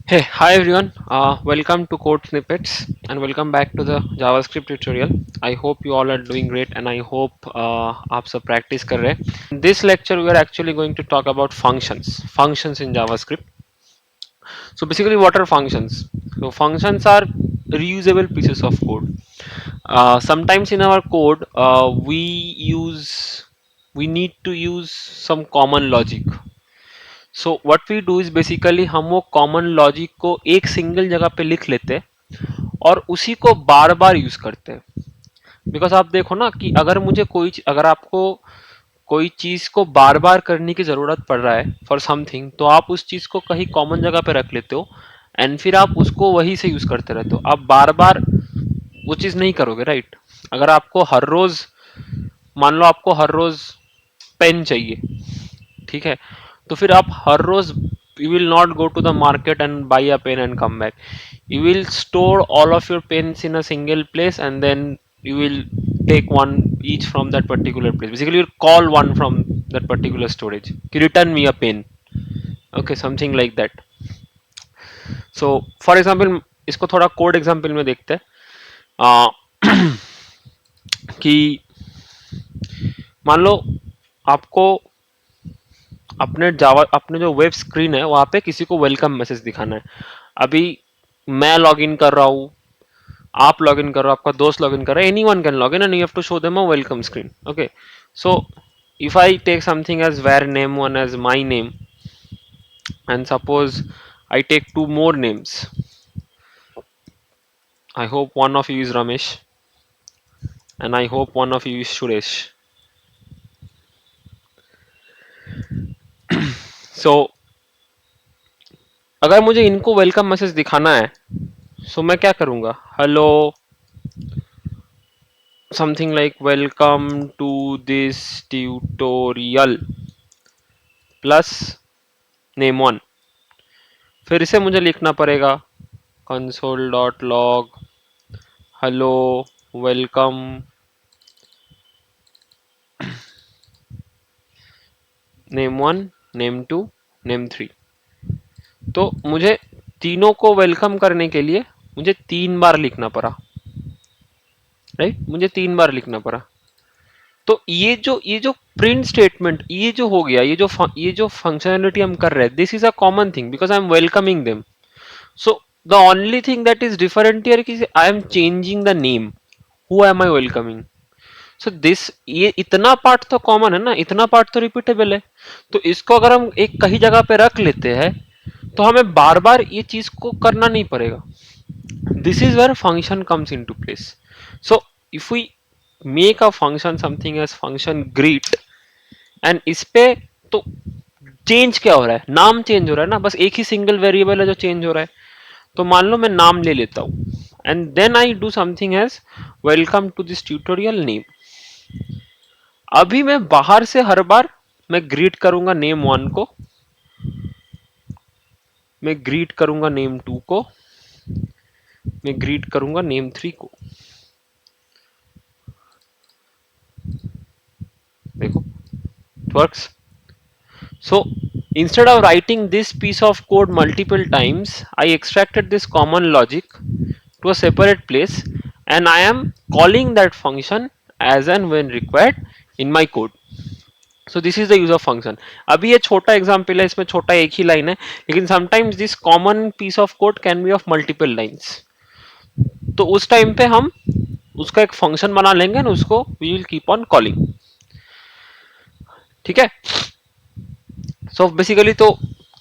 Hey, hi everyone. Welcome to Code Snippets and welcome back to the JavaScript tutorial. I hope you all are doing great and I hope आप सब practice कर रहे हैं. This lecture we are actually going to talk about functions in JavaScript. So basically, what are functions? So functions are reusable pieces of code. Sometimes in our code, we need to use some common logic. So what we do is basically हम वो common logic को एक single जगह पे लिख लेते हैं और उसी को बार बार यूज करते हैं बिकॉज आप देखो ना कि अगर आपको कोई चीज को बार बार करने की जरूरत पड़ रहा है फॉर समथिंग तो आप उस चीज को कहीं कॉमन जगह पे रख लेते हो एंड फिर आप उसको वही से यूज करते रहते हो आप बार बार वो चीज नहीं करोगे राइट अगर आपको हर रोज मान लो आपको हर रोज पेन चाहिए ठीक है तो फिर आप हर रोज you will not go to the market and buy a pen and come back. You will store all of your pens in a single place and then you will take one each from that particular place. Basically, you call one from that particular storage. Return me a pen. Okay, something like that. So, for example, इसको थोड़ा code example में देखते हैं कि मान लो आपको अपने जो वेब स्क्रीन है वहां पे किसी को वेलकम मैसेज दिखाना है अभी मैं लॉगिन कर रहा हूँ आप लॉगिन कर रहे हो आपका दोस्त लॉगिन कर रहा है anyone can login and you have to show them a welcome screen okay so if I take something as var name one as my name and suppose I take two more names. I hope one of you is Ramesh and I hope one of you is Suresh. So अगर मुझे इनको welcome message दिखाना है सो मैं क्या करूंगा hello something like welcome to this tutorial plus name one फिर इसे मुझे लिखना पड़ेगा console.log hello welcome name one name two name three तो मुझे तीनों को वेलकम करने के लिए मुझे 3 बार लिखना पड़ा राइट मुझे 3 बार लिखना पड़ा तो ये जो प्रिंट स्टेटमेंट ये जो हो गया ये जो फंक्शनैलिटी हम कर रहे हैं this is a common thing because I am welcoming them so the only thing that is different here कि I am changing the name who am I welcoming so this ये इतना पार्ट तो common है ना इतना part तो repeatable है तो इसको अगर हम एक कहीं जगह पे रख लेते हैं तो हमें बार बार ये चीज को करना नहीं पड़ेगा this is where function comes into place so if we make a function something as function greet and इस पे तो चेंज क्या हो रहा है नाम चेंज हो रहा है ना बस एक ही सिंगल वेरिएबल है जो चेंज हो रहा है तो मान लो मैं नाम ले लेता हूं and then I do something as welcome to this tutorial name अभी मैं बाहर से हर बार मैं ग्रीट करूंगा नेम वन को मैं ग्रीट करूंगा नेम टू को मैं ग्रीट करूंगा नेम थ्री को देखो it works so instead of writing this piece of code multiple times I extracted this common logic to a separate place and I am calling that function as and when required in my code so this is the use of function अभी ये छोटा example है इसमें छोटा एक ही line है लेकिन sometimes this common piece of code can be of multiple lines तो उस टाइम पे हम उसका एक फंक्शन बना लेंगे ना उसको we will keep on calling ठीक है सो बेसिकली तो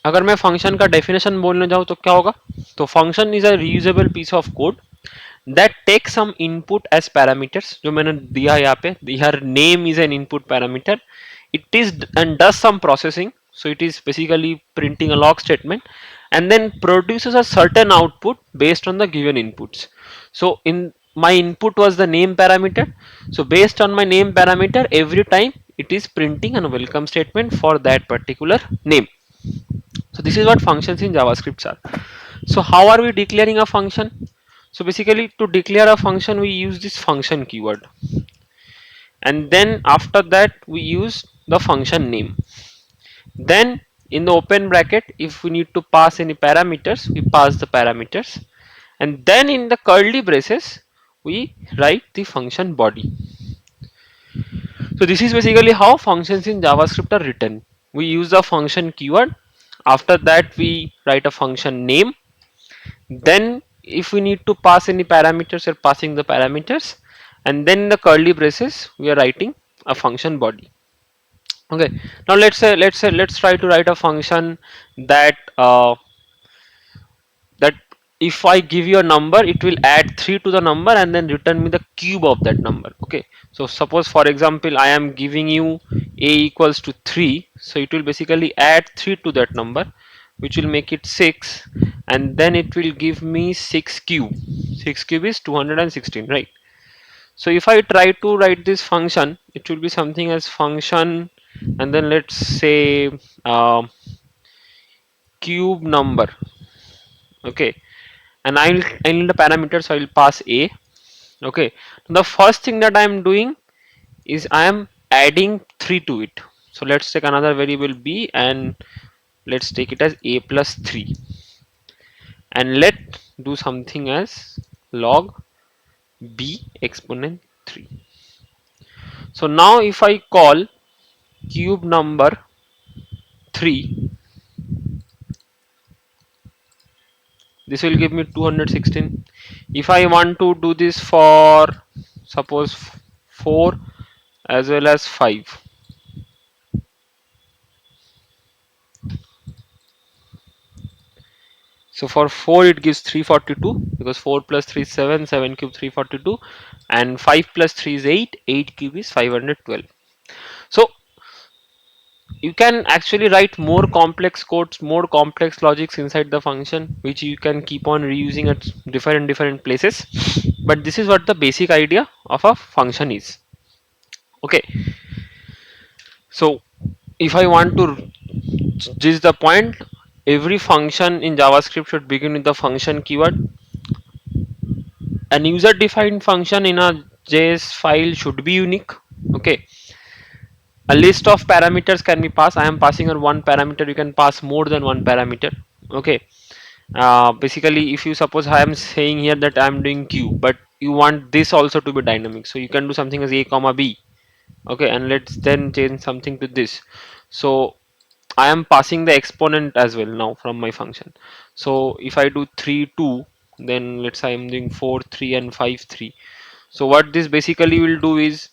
अगर मैं फंक्शन का डेफिनेशन बोलने जाऊं तो क्या होगा तो function is a reusable piece of code that take some input as parameters जो मैंने दिया यहाँ पे हर name is an input parameter it is and does some processing so it is basically printing a log statement and then produces a certain output based on the given inputs so in my input was the name parameter so based on my name parameter every time it is printing a welcome statement for that particular name so this is what functions in javascript are so how are we declaring a function so basically to declare a function we use this function keyword and then after that we use the function name then in the open bracket, if we need to pass any parameters, we pass the parameters, and then in the curly braces we write the function body. So this is basically how functions in JavaScript are written. We use the function keyword. After that we write a function name. Then if we need to pass any parameters, we're passing the parameters, and then in the curly braces we are writing a function body. Okay, now let's try to write a function that that if I give you a number, it will add 3 to the number and then return me the cube of that number. Okay, so suppose for example I am giving you a equals to 3, so it will basically add 3 to that number, which will make it 6, and then it will give me 6 cube. 6 cube is 216, right? So if I try to write this function, it will be something as function, and then let's say cube number. Okay, and I need a parameter, so I'll pass a. Okay, the first thing that I am doing is I am adding 3 to it. So let's take another variable b and let's take it as a plus 3, and let do something as log b exponent 3. So now if I call cube number 3, this will give me 216. If I want to do this for suppose 4 as well as 5, so for 4 it gives 342, because 4 plus 3 is 7, 7 cube 342, and 5 plus 3 is 8, 8 cube is 512. So you can actually write more complex codes, more complex logics inside the function, which you can keep on reusing at different places. But this is what the basic idea of a function is. Okay, so if I want to this is the point, every function in JavaScript should begin with the function keyword. An user defined function in a JS file should be unique. Okay, a list of parameters can be passed. I am passing on one parameter, you can pass more than one parameter. Okay, basically if you suppose I am saying here that I am doing q, but you want this also to be dynamic, so you can do something as a comma b. Okay, and let's then change something to this. So I am passing the exponent as well now from my function. So if I do 3 2, then let's say I am doing 4 3 and 5 3. So what this basically will do is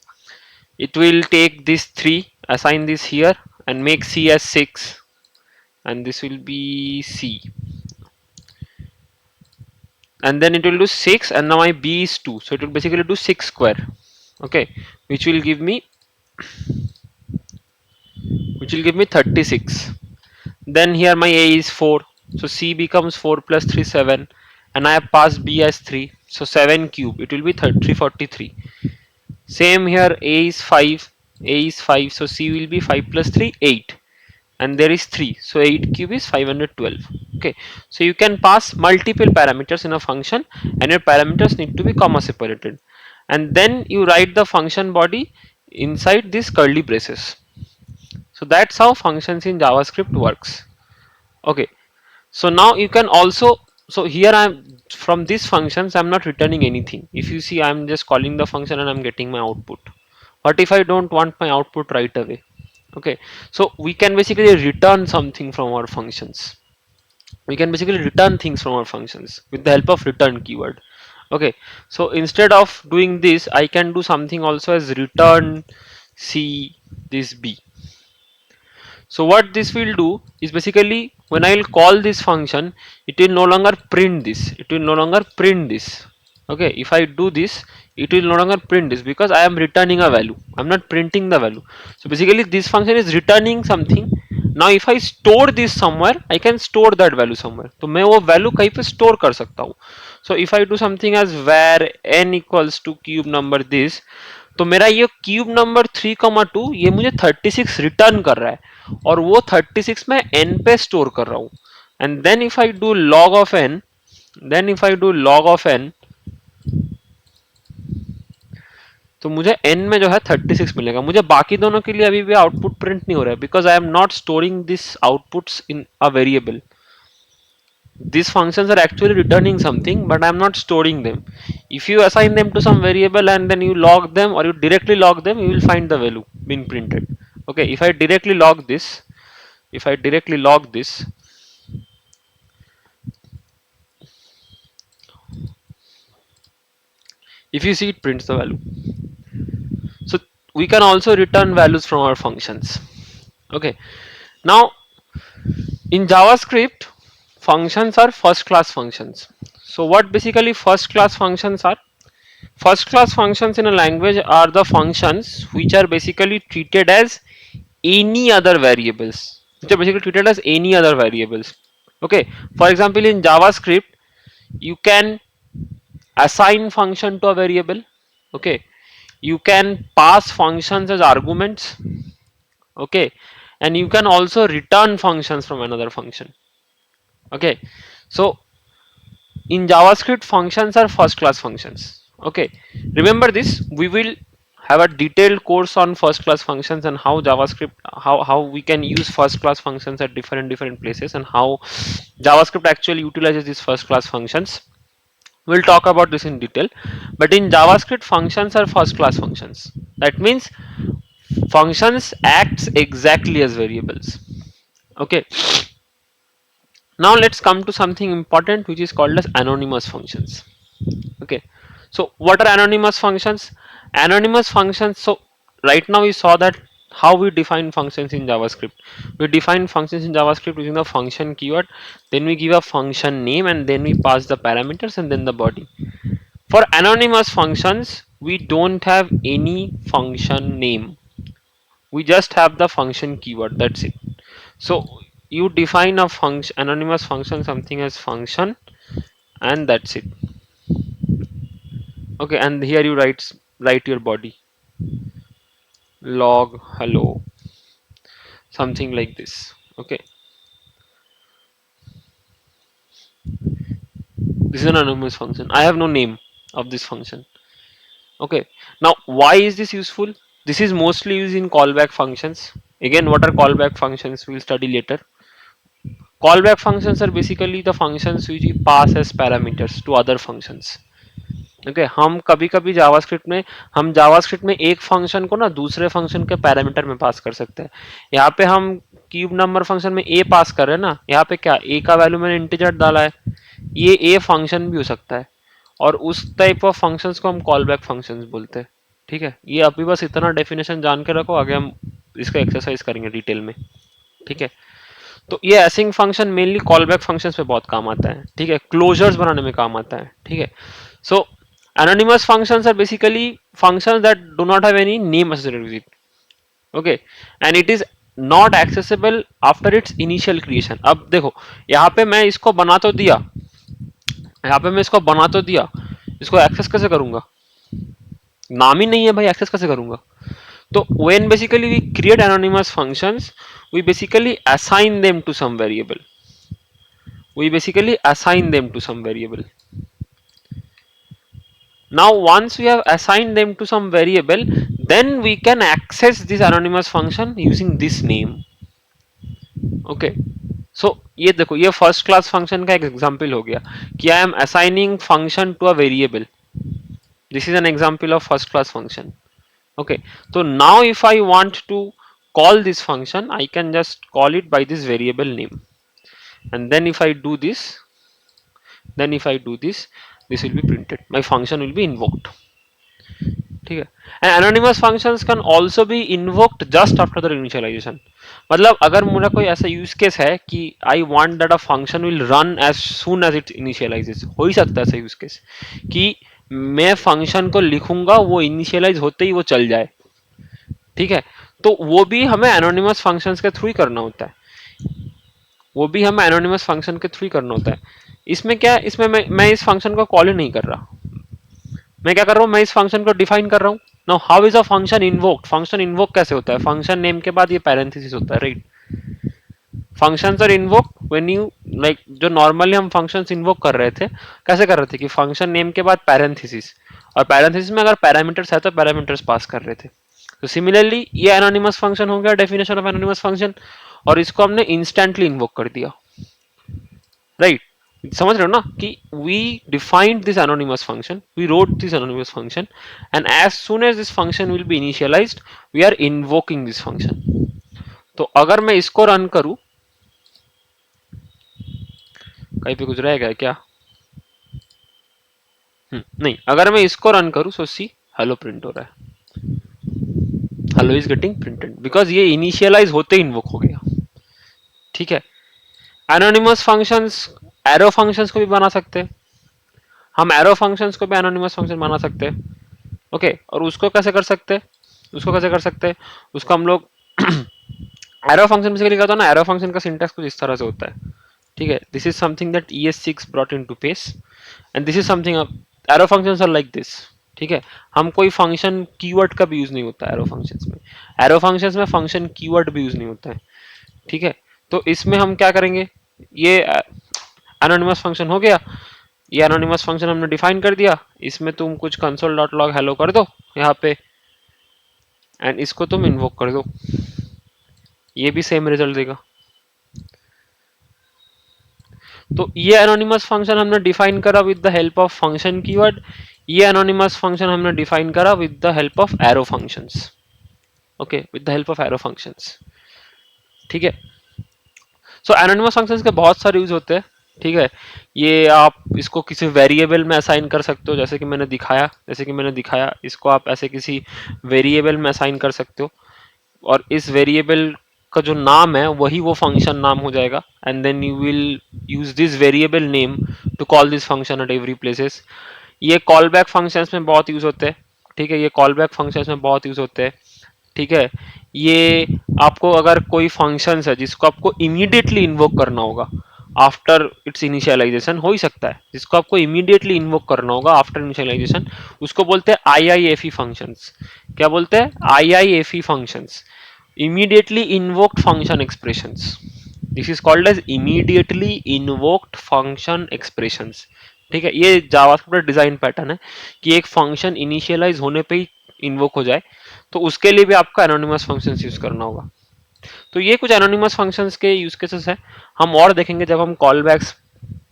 it will take this 3, assign this here, and make c as 6, and this will be c, and then it will do 6, and now my b is 2, so it will basically do 6 square. Okay, which will give me 36. Then here my a is 4, so c becomes 4 plus 3 7, and I have passed b as 3, so 7 cube it will be 343. Same here, a is 5, so c will be 5 plus 3 8, and there is 3, so 8 cube is 512. Okay, so you can pass multiple parameters in a function, and your parameters need to be comma separated, and then you write the function body inside these curly braces. So that's how functions in JavaScript works. Okay, so now you can also, so here I'm from these functions I'm not returning anything. If you see, I'm just calling the function and I'm getting my output. What if I don't want my output right away? Okay, so we can basically return something from our functions. We can basically return things from our functions with the help of return keyword. Okay, so instead of doing this, I can do something also as return c this b. So what this will do is basically when I will call this function, it will no longer print this. It will no longer print this. Okay, if I do this, it will no longer print this because I am returning a value. I'm not printing the value. So basically this function is returning something. Now if I store this somewhere, I can store that value somewhere. तो मैं वो value कहीं पे store कर सकता हूँ. So if I do something as var n equals to cube number this, तो मेरा ये क्यूब नंबर 3,2 ये मुझे 36 रिटर्न कर रहा है, और वो 36 मैं n पे स्टोर कर रहा हूँ. And then if I do log of n, then if I do log of n, तो मुझे n में जो है 36 मिलेगा। मुझे बाकी दोनों के लिए अभी भी आउटपुट प्रिंट नहीं हो रहा है because I am not storing this outputs in a variable. These functions are actually returning something but I'm not storing them. If you assign them to some variable and then you log them or you directly log them, you will find the value being printed. Okay, if I directly log this, if I directly log this, if you see, it prints the value. So we can also return values from our functions. Okay, now in JavaScript, functions are first class functions. So what basically first class functions are? First class functions in a language are the functions which are basically treated as any other variables, which are basically treated as any other variables. Okay, for example, in JavaScript, you can assign function to a variable. Okay, you can pass functions as arguments. Okay, and you can also return functions from another function. Okay, so in JavaScript, functions are first class functions. Okay, remember this. We will have a detailed course on first class functions and how JavaScript, how we can use first class functions at different places and how JavaScript actually utilizes these first class functions. We'll talk about this in detail. But in JavaScript, functions are first class functions. That means functions acts exactly as variables. Okay, now let's come to something important which is called as anonymous functions. Okay, so what are anonymous functions? Anonymous functions, so right now we saw that how we define functions in JavaScript. We define functions in JavaScript using the function keyword, then we give a function name and then we pass the parameters and then the body. For anonymous functions, we don't have any function name, we just have the function keyword, that's it. So you define a function, anonymous function, something as function, and that's it. Okay, and here you write your body, log hello, something like this. Okay, this is an anonymous function. I have no name of this function. Okay, now why is this useful? This is mostly used in callback functions. Again, what are callback functions? We'll study later. Callback functions are basically the functions which we pass as parameters to other functions. Okay हम कभी कभी JavaScript में हम JavaScript में एक function को ना दूसरे फंक्शन के पैरामीटर में पास कर सकते हैं. यहाँ पे हम क्यूब नंबर फंक्शन में ए पास कर रहे हैं ना, यहाँ पे क्या ए का वैल्यू मैंने इंटीजर डाला है, ये ए फंक्शन भी हो सकता है और उस टाइप ऑफ फंक्शंस को हम कॉल बैक फंक्शंस बोलते हैं. ठीक है, ये अभी बस इतना डेफिनेशन जान के रखो, आगे हम इसका एक्सरसाइज करेंगे डिटेल में. ठीक है, तो ये async function mainly call back functions पे बहुत काम आता है. ठीक है, क्लोजर्स बनाने में काम आता है. ठीक है, सो anonymous functions are basically functions that do not have any name associated with it. Okay, and it is not accessible after its initial creation. अब देखो यहाँ पे मैं इसको बना तो दिया, यहाँ पे मैं इसको बना तो दिया, इसको एक्सेस कैसे करूंगा? नाम ही नहीं है भाई, एक्सेस कैसे करूंगा? तो when basically we create anonymous functions, we basically assign them to some variable. We basically assign them to some variable. Now once we have assigned them to some variable, then we can access this anonymous function using this name. Okay, so ये देखो ये first class function का एक example हो गया कि I am assigning function to a variable. This is an example of first class function. Okay, so now if I want to call this function, I can just call it by this variable name, and then if I do this, this will be printed, my function will be invoked. ठीक है, and anonymous functions can also be invoked just after the initialization. मतलब अगर मेरा कोई ऐसा use case है कि I want that a function will run as soon as it initializes, हो ही सकता है ऐसा यूज केस कि मैं फंक्शन को लिखूंगा वो इनिशियलाइज होते ही वो चल जाए. ठीक है, तो वो भी हमें एनोनिमस फंक्शंस के थ्रू ही करना होता है, वो भी हमें एनोनिमस फंक्शन के थ्रू ही करना होता है. इसमें क्या, इसमें मैं इस फंक्शन को कॉल ही नहीं कर रहा, मैं क्या कर रहा हूँ, मैं इस फंक्शन को डिफाइन कर रहा हूँ. Now how is a function invoked? Function invoke कैसे होता है? फंक्शन नेम के बाद ये पैरेंथेसिस होता है, right? Functions are invoke when you like, जो नॉर्मली हम फंक्शंस इन्वोक कर रहे थे, कैसे कर रहे थे कि फंक्शन नेम के बाद पैरेंथेसिस और पैरेंथेसिस में अगर पैरामीटर्स है तो पैरामीटर्स पास कर रहे थे। तो सिमिलरली ये एनोनिमस फंक्शन हो गया डेफिनेशन ऑफ एनोनिमस फंक्शन, और इसको हमने इंस्टेंटली इन्वोक कर दिया, राइट समझ रहे हो ना कि we defined this anonymous function, we wrote this anonymous function, and as soon as this function will be initialized we are invoking this function. तो अगर मैं इसको रन करूं, कहीं पे कुछ रहेगा क्या? नहीं, अगर मैं इसको रन करूं सो सी हेलो प्रिंट हो रहा है, hello is getting printed because ये इनिशियलाइज होते ही इन्वोक हो गया। ठीक है, एनोनिमस फंक्शंस एरो फंक्शंस को भी बना सकते हैं, हम एरो फंक्शंस को भी एनोनिमस फंक्शन बना सकते हैं। ओके, और उसको कैसे कर सकते हैं, उसको कैसे कर सकते हैं, उसको हम लोग एरो फंक्शन बेसिकली क्या होता है ना, एरो फंक्शन का सिंटैक्स कुछ इस तरह से होता है। ठीक है, this is something that ES6 brought into pace, and this is something arrow functions are like this. ठीक है, हम कोई फंक्शन कीवर्ड का भी यूज नहीं होता एरो फंक्शंस में, एरो फंक्शंस में फंक्शन कीवर्ड भी यूज नहीं होता है। ठीक है, तो इसमें हम क्या करेंगे, ये एनोनिमस फंक्शन हो गया, ये एनोनिमस फंक्शन हमने डिफाइन कर दिया, इसमें तुम कुछ कंसोल डॉट लॉग हेलो कर दो यहाँ पे, एंड इसको तुम इन्वोक कर दो, ये भी सेम रिजल्ट देगा। तो ये एनोनिमस फंक्शन हमने डिफाइन करा with the help of function keyword, ये एनोनिमस फंक्शन हमने डिफाइन करा with the help of arrow functions. Okay, with the help of arrow functions. ठीक है, सो एनोनिमस फंक्शंस के बहुत सारे यूज होते हैं। ठीक है, ये आप इसको किसी वेरिएबल में असाइन कर सकते हो, जैसे कि मैंने दिखाया इसको आप ऐसे किसी वेरिएबल में असाइन कर सकते हो, और इस वेरिएबल का जो नाम है वही वो फंक्शन नाम हो जाएगा, and then you will use this variable name to call this function at every places. ये कॉल बैक फंक्शंस में बहुत यूज होते हैं। ठीक है, ये कॉल बैक फंक्शंस में बहुत यूज होते हैं। ठीक है, ये आपको अगर कोई फंक्शन है जिसको आपको इमीडिएटली इन्वोक करना होगा आफ्टर इट्स इनिशियलाइजेशन, हो ही सकता है जिसको आपको इमीडिएटली इन्वोक करना होगा आफ्टर इनिशियलाइजेशन, उसको बोलते हैं IIFE फंक्शंस। क्या बोलते हैं? IIFE functions, immediately invoked function expressions. This is called as immediately invoked function expressions. ठीक है, ये जावास्क्रिप्ट का डिजाइन पैटर्न है कि एक फंक्शन इनिशियलाइज होने पे ही इन्वोक हो जाए, तो उसके लिए भी आपको एनोनिमस फंक्शंस यूज करना होगा। तो ये कुछ एनोनिमस फंक्शंस के यूज केसेस है, हम और देखेंगे जब हम कॉल बैक्स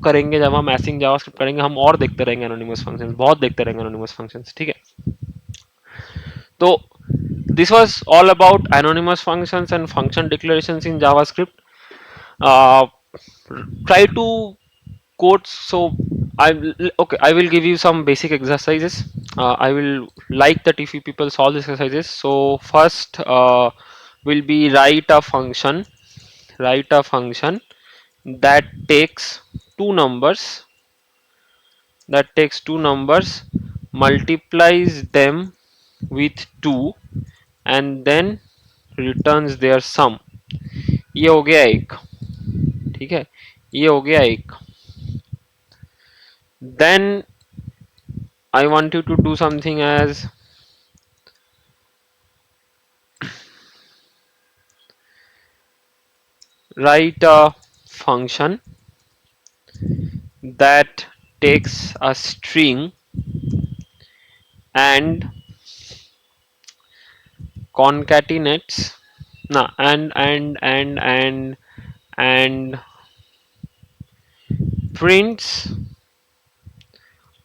करेंगे, जब हम एसिंग जावास्क्रिप्ट करेंगे, हम और देखते रहेंगे एनोनिमस फंक्शंस, बहुत देखते रहेंगे एनोनिमस फंक्शंस। ठीक है, तो this was all about anonymous functions and function declarations in JavaScript. Uh, Try to code. So I will give you some basic exercises. I will like that if you people solve these exercises. So first will be write a function that takes two numbers, multiplies them with 2, and then returns their sum. ये हो गया एक। ठीक है, ये हो गया एक। Then I want you to do something as write a function that takes a string and concatenates no and prints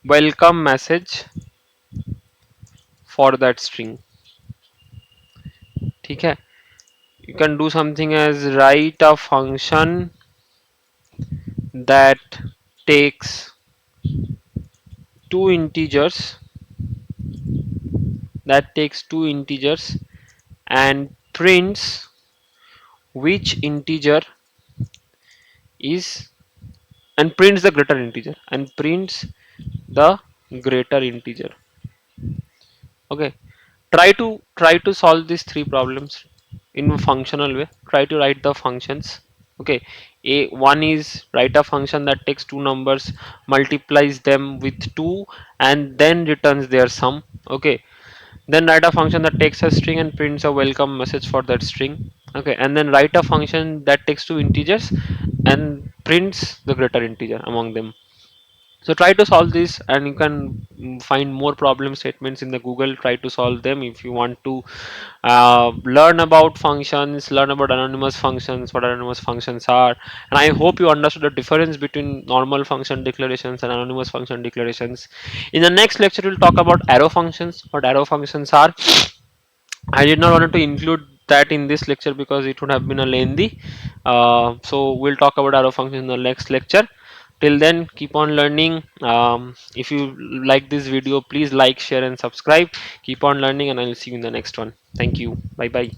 welcome message for that string। ठीक है, you can do something as write a function that takes two integers and prints which integer is and prints the greater integer. Okay, try to solve these three problems in a functional way. Try to write the functions. Okay, a one is write a function that takes two numbers, multiplies them with 2, and then returns their sum. Okay, then write a function that takes a string and prints a welcome message for that string. Okay, and then write a function that takes two integers and prints the greater integer among them. So try to solve this, and you can find more problem statements in the Google. Try to solve them if you want to learn about functions, learn about anonymous functions, what anonymous functions are. And I hope you understood the difference between normal function declarations and anonymous function declarations. In the next lecture we'll talk about arrow functions, what arrow functions are. I did not want to include that in this lecture because it would have been a lengthy. So we'll talk about arrow functions in the next lecture. Till then, keep on learning. If you like this video, please like, share, and subscribe. Keep on learning, and I will see you in the next one. Thank you. Bye bye.